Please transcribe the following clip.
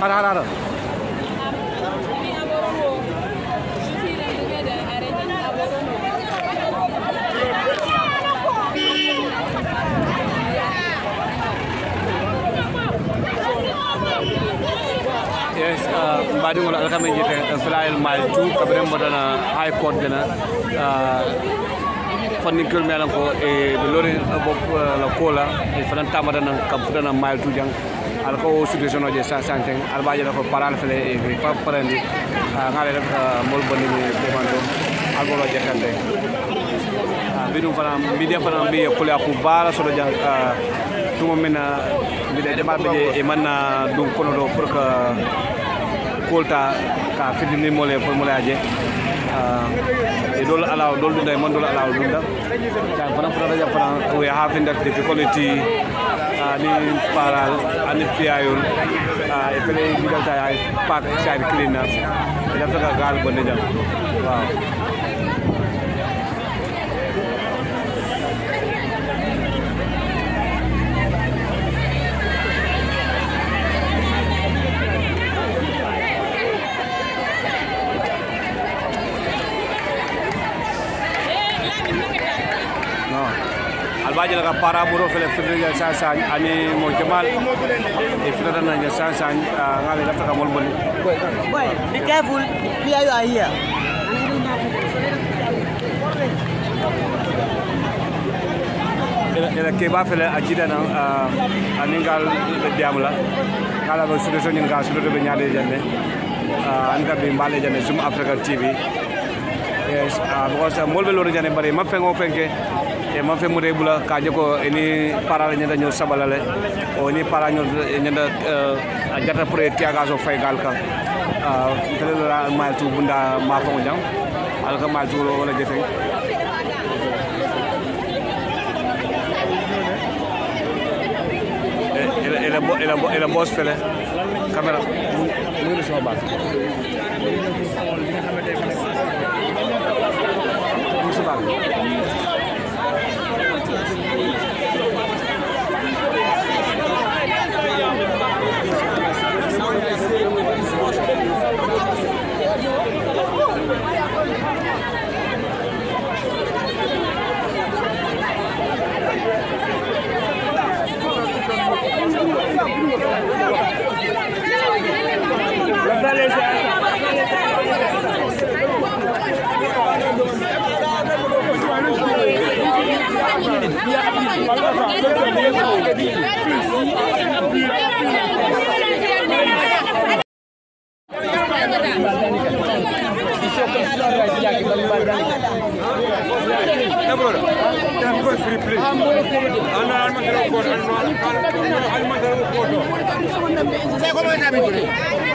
Hara. Yes, mbadi ngol alkame jite flyel mile 2 kabrem modana high court gena fanni kul melan ko e be lori bop la kola e fanan tamada nan kam fudana mile 2 jang alko situation oje sa santen albaje ko paral fele e pa parandi ngale rek mol bonni ni demando algolo jekande bidum fana media fana be ko la ko bala so jang tumo mena bide demal be e manna dum kono do pour que kolta ka fidini mole pour mole aje e dol alaw dol dunda man dol alaw dunda tan fana fana fana we having that difficulty ni paral ani piayul e fele bidalta ay pak side cleaner e dafa gal bonde jam waaw albaje la para muro fele fele sa ani mo jamal e fele na nya sa ngale la taka mol boni boy be careful here you are here ela ke ba fele ajida na aningal be diamla kala ba sudo sonin ga sudo be nyaade janne anga be mbale janne Zoom Africa TV yes because mol be lo janne bare ma fengo fenke e ma fe mure bula ka joko ini para nyanda nyo sabalale o ni para nyo nyanda jata pour tiaga so fay galka tele la mal tu bunda ma fa jang alka mal tu wala jete ela boss fele camera mu ni so ba Saya